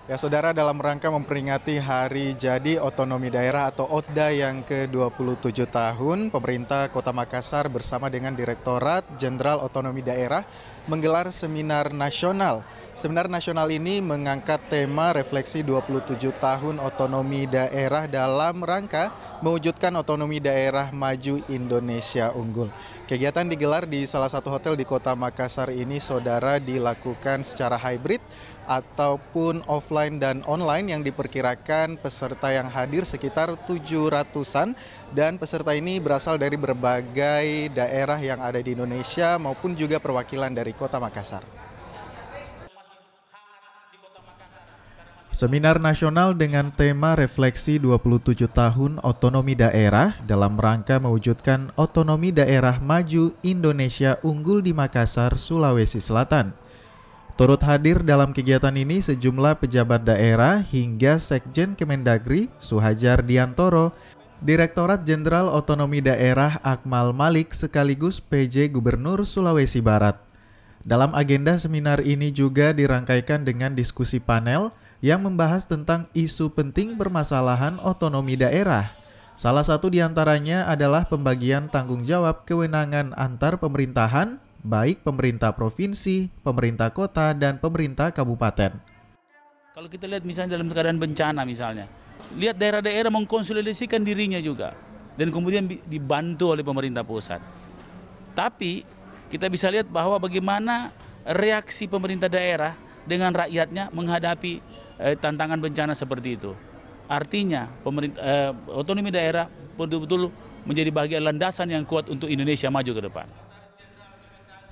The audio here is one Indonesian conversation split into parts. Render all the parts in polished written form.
Ya, Saudara, dalam rangka memperingati Hari Jadi Otonomi Daerah atau OTDA yang ke-27 tahun, pemerintah Kota Makassar bersama dengan Direktorat Jenderal Otonomi Daerah menggelar seminar nasional. Seminar nasional ini mengangkat tema refleksi 27 tahun otonomi daerah dalam rangka mewujudkan otonomi daerah maju Indonesia unggul. Kegiatan digelar di salah satu hotel di Kota Makassar ini, Saudara, dilakukan secara hybrid ataupun offline dan online yang diperkirakan peserta yang hadir sekitar 700-an dan peserta ini berasal dari berbagai daerah yang ada di Indonesia maupun juga perwakilan dari Kota Makassar. Seminar nasional dengan tema refleksi 27 tahun otonomi daerah dalam rangka mewujudkan otonomi daerah maju Indonesia unggul di Makassar, Sulawesi Selatan. Turut hadir dalam kegiatan ini sejumlah pejabat daerah hingga Sekjen Kemendagri Suhajar Diantoro, Direktorat Jenderal Otonomi Daerah Akmal Malik sekaligus PJ Gubernur Sulawesi Barat. Dalam agenda seminar ini juga dirangkaikan dengan diskusi panel yang membahas tentang isu penting permasalahan otonomi daerah. Salah satu diantaranya adalah pembagian tanggung jawab kewenangan antar pemerintahan, baik pemerintah provinsi, pemerintah kota, dan pemerintah kabupaten. Kalau kita lihat misalnya dalam keadaan bencana misalnya, lihat daerah-daerah mengkonsolidasikan dirinya juga, dan kemudian dibantu oleh pemerintah pusat. Tapi kita bisa lihat bahwa bagaimana reaksi pemerintah daerah dengan rakyatnya menghadapi tantangan bencana seperti itu. Artinya otonomi daerah betul-betul menjadi bagian landasan yang kuat untuk Indonesia maju ke depan.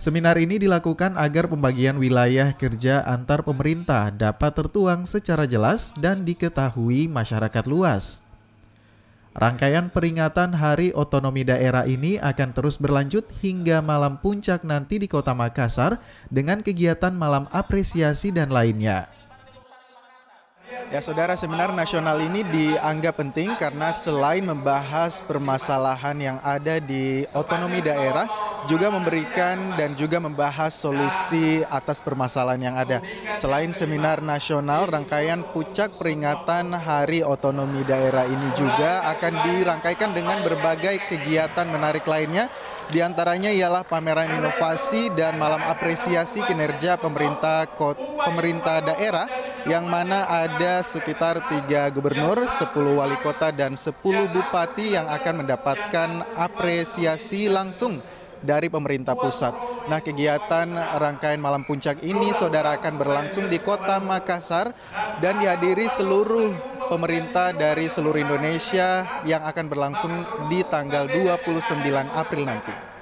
Seminar ini dilakukan agar pembagian wilayah kerja antar pemerintah dapat tertuang secara jelas dan diketahui masyarakat luas. Rangkaian peringatan Hari Otonomi Daerah ini akan terus berlanjut hingga malam puncak nanti di Kota Makassar dengan kegiatan malam apresiasi dan lainnya. Ya, Saudara, seminar nasional ini dianggap penting karena selain membahas permasalahan yang ada di otonomi daerah, juga memberikan dan juga membahas solusi atas permasalahan yang ada. Selain seminar nasional, rangkaian puncak peringatan Hari Otonomi Daerah ini juga akan dirangkaikan dengan berbagai kegiatan menarik lainnya. Di antaranya ialah pameran inovasi dan malam apresiasi kinerja pemerintah daerah, yang mana ada sekitar 3 gubernur, 10 wali kota, dan 10 bupati yang akan mendapatkan apresiasi langsung dari pemerintah pusat. Nah, kegiatan rangkaian malam puncak ini, Saudara, akan berlangsung di Kota Makassar dan dihadiri seluruh pemerintah dari seluruh Indonesia yang akan berlangsung di tanggal 29 April nanti.